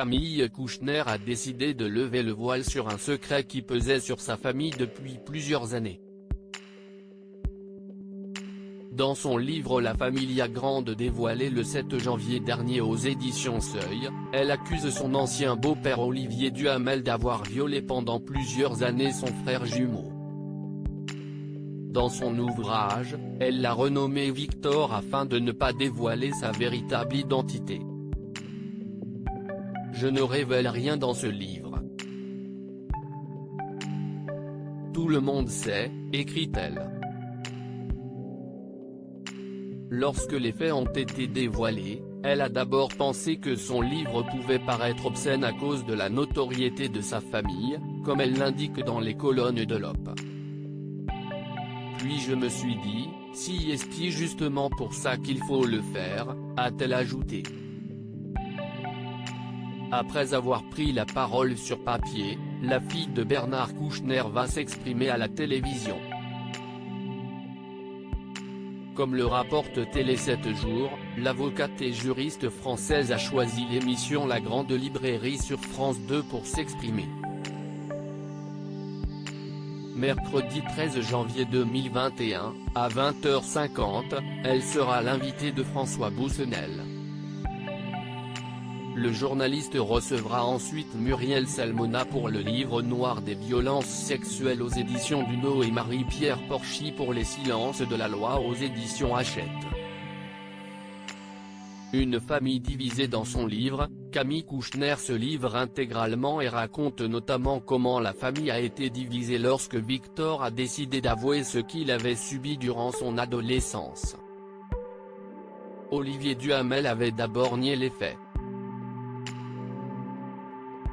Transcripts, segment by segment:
Camille Kouchner a décidé de lever le voile sur un secret qui pesait sur sa famille depuis plusieurs années. Dans son livre La Familia Grande dévoilé le 7 janvier dernier aux éditions Seuil, elle accuse son ancien beau-père Olivier Duhamel d'avoir violé pendant plusieurs années son frère jumeau. Dans son ouvrage, elle l'a renommé Victor afin de ne pas dévoiler sa véritable identité. Je ne révèle rien dans ce livre. Tout le monde sait, écrit-elle. Lorsque les faits ont été dévoilés, elle a d'abord pensé que son livre pouvait paraître obscène à cause de la notoriété de sa famille, comme elle l'indique dans les colonnes de l'Op. Puis je me suis dit, si est-ce justement pour ça qu'il faut le faire, a-t-elle ajouté. Après avoir pris la parole sur papier, la fille de Bernard Kouchner va s'exprimer à la télévision. Comme le rapporte Télé 7 jours, l'avocate et juriste française a choisi l'émission La Grande Librairie sur France 2 pour s'exprimer. Mercredi 13 janvier 2021, à 20h50, elle sera l'invitée de François Boussenel. Le journaliste recevra ensuite Muriel Salmona pour le livre noir des violences sexuelles aux éditions Duno et Marie-Pierre Porchy pour Les silences de la loi aux éditions Hachette. Une famille divisée dans son livre, Camille Kouchner se livre intégralement et raconte notamment comment la famille a été divisée lorsque Victor a décidé d'avouer ce qu'il avait subi durant son adolescence. Olivier Duhamel avait d'abord nié les faits.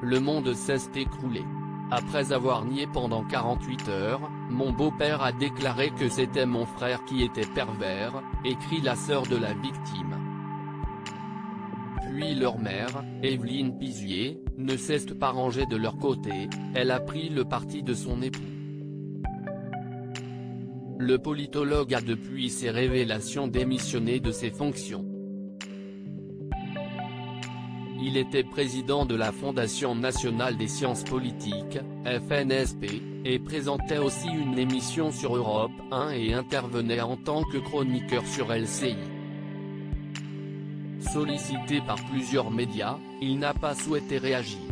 Le monde s'est écroulé. Après avoir nié pendant 48 heures, mon beau-père a déclaré que c'était mon frère qui était pervers, écrit la sœur de la victime. Puis leur mère, Evelyne Pizier, ne s'est pas rangée de leur côté, elle a pris le parti de son époux. Le politologue a depuis ces révélations démissionné de ses fonctions. Il était président de la Fondation nationale des sciences politiques, FNSP, et présentait aussi une émission sur Europe 1 et intervenait en tant que chroniqueur sur LCI. Sollicité par plusieurs médias, il n'a pas souhaité réagir.